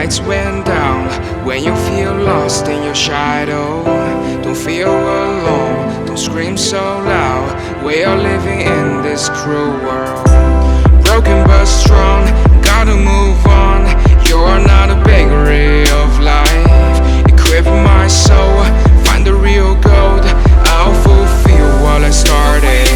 lights went down. When you feel lost in your shadow, don't feel alone, don't scream so loud. We are living in this cruel world, broken but strong, gotta move on. You're not a bakery of life. Equip my soul, find the real gold. I'll fulfill what I started.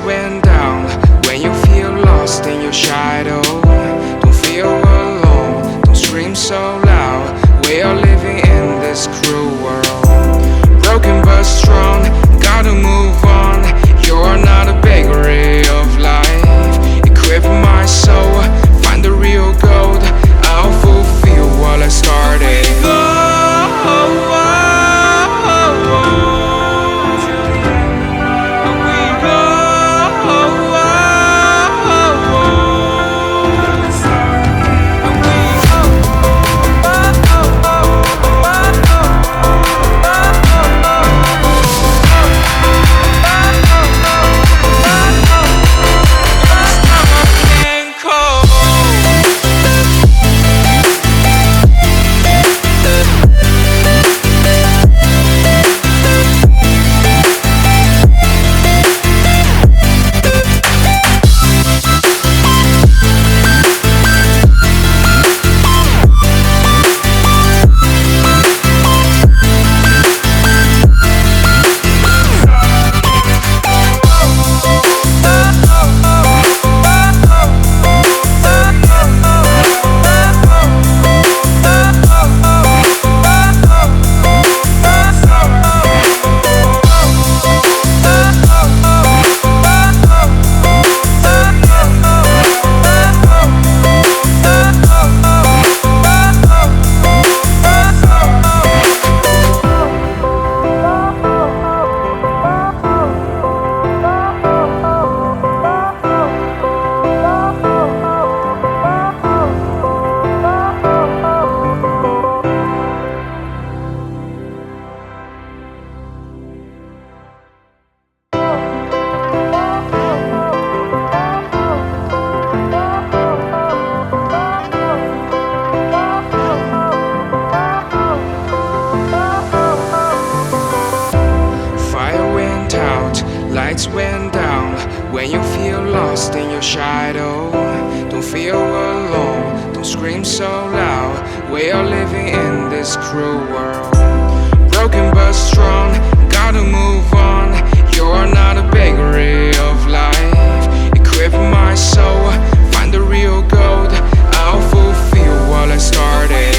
Went down. When you feel lost in your shadow, don't feel alone, don't scream so loud. We are living in this cruel world, broken but strong, gotta move on. You're not a bakery of life. Equip my soul, find the real gold. I'll fulfill what I started. Lights went down. When you feel lost in your shadow, don't feel alone, don't scream so loud. We are living in this cruel world, broken but strong, gotta move on. You're not a bakery of life. Equip my soul, find the real gold. I'll fulfill what I started.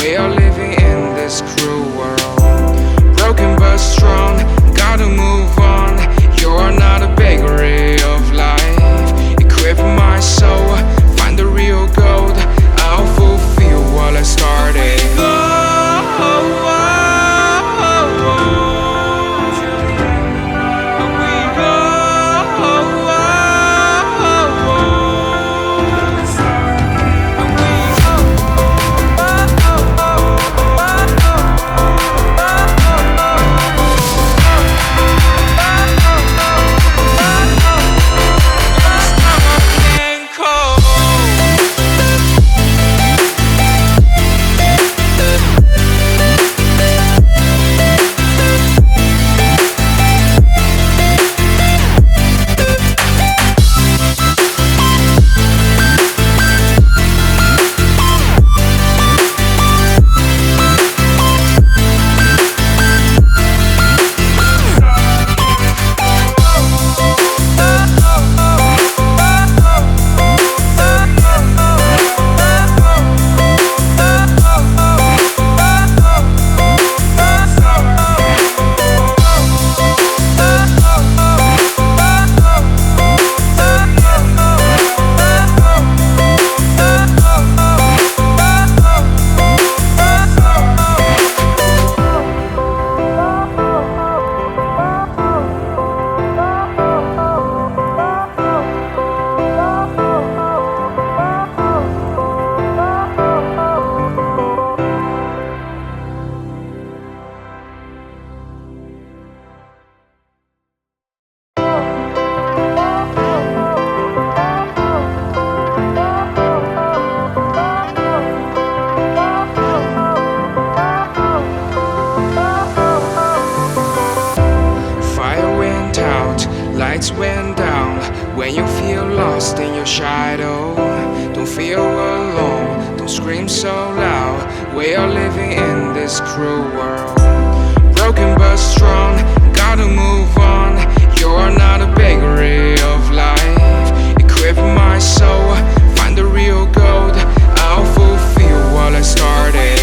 We are living in this cruel world. Broken but strong, gotta move on. You're not a bakery of life. Equip my soul, find the real gold. I'll fulfill what I started. Lights went down when you feel lost in your shadow. Don't feel alone, don't scream so loud. We are living in this cruel world. Broken but strong, gotta move on. You're not a bakery of life. Equip my soul, find the real gold. I'll fulfill what I started.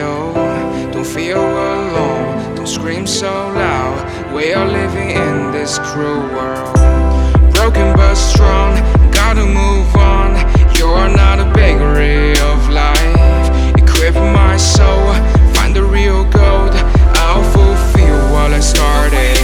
shadow. Don't feel alone, don't scream so loud. We are living in this cruel world. Broken but strong, gotta move on. You're not a bakery of life. Equip my soul, find the real gold. I'll fulfill what I started.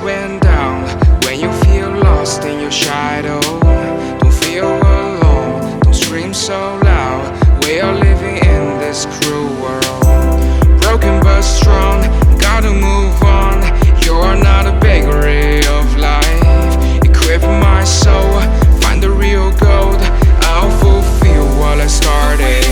Went down when you feel lost in your shadow. Don't feel alone, don't scream so loud. We are living in this cruel world. Broken but strong, gotta move on. You're not a bakery of life. Equip my soul, find the real gold. I'll fulfill what I started.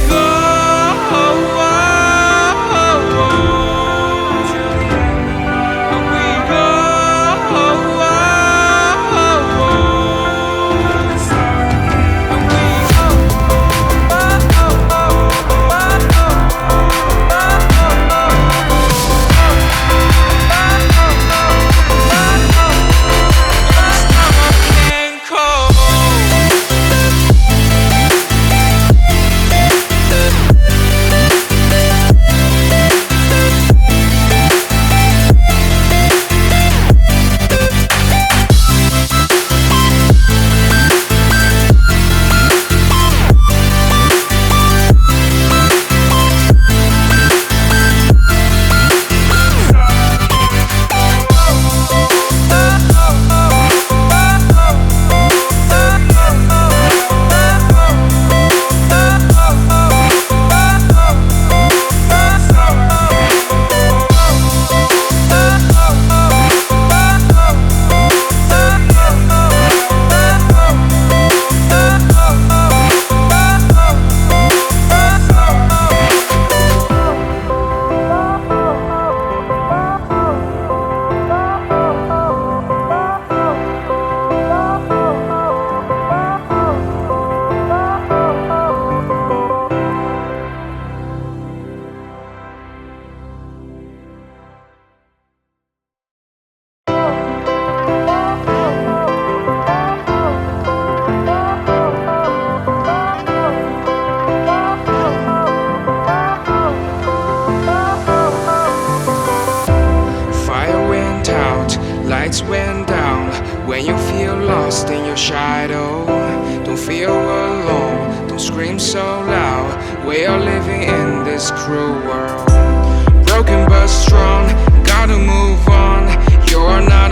Lights went down when you feel lost in your shadow. Don't feel alone, don't scream so loud. We are living in this cruel world. Broken but strong, gotta move on. You're not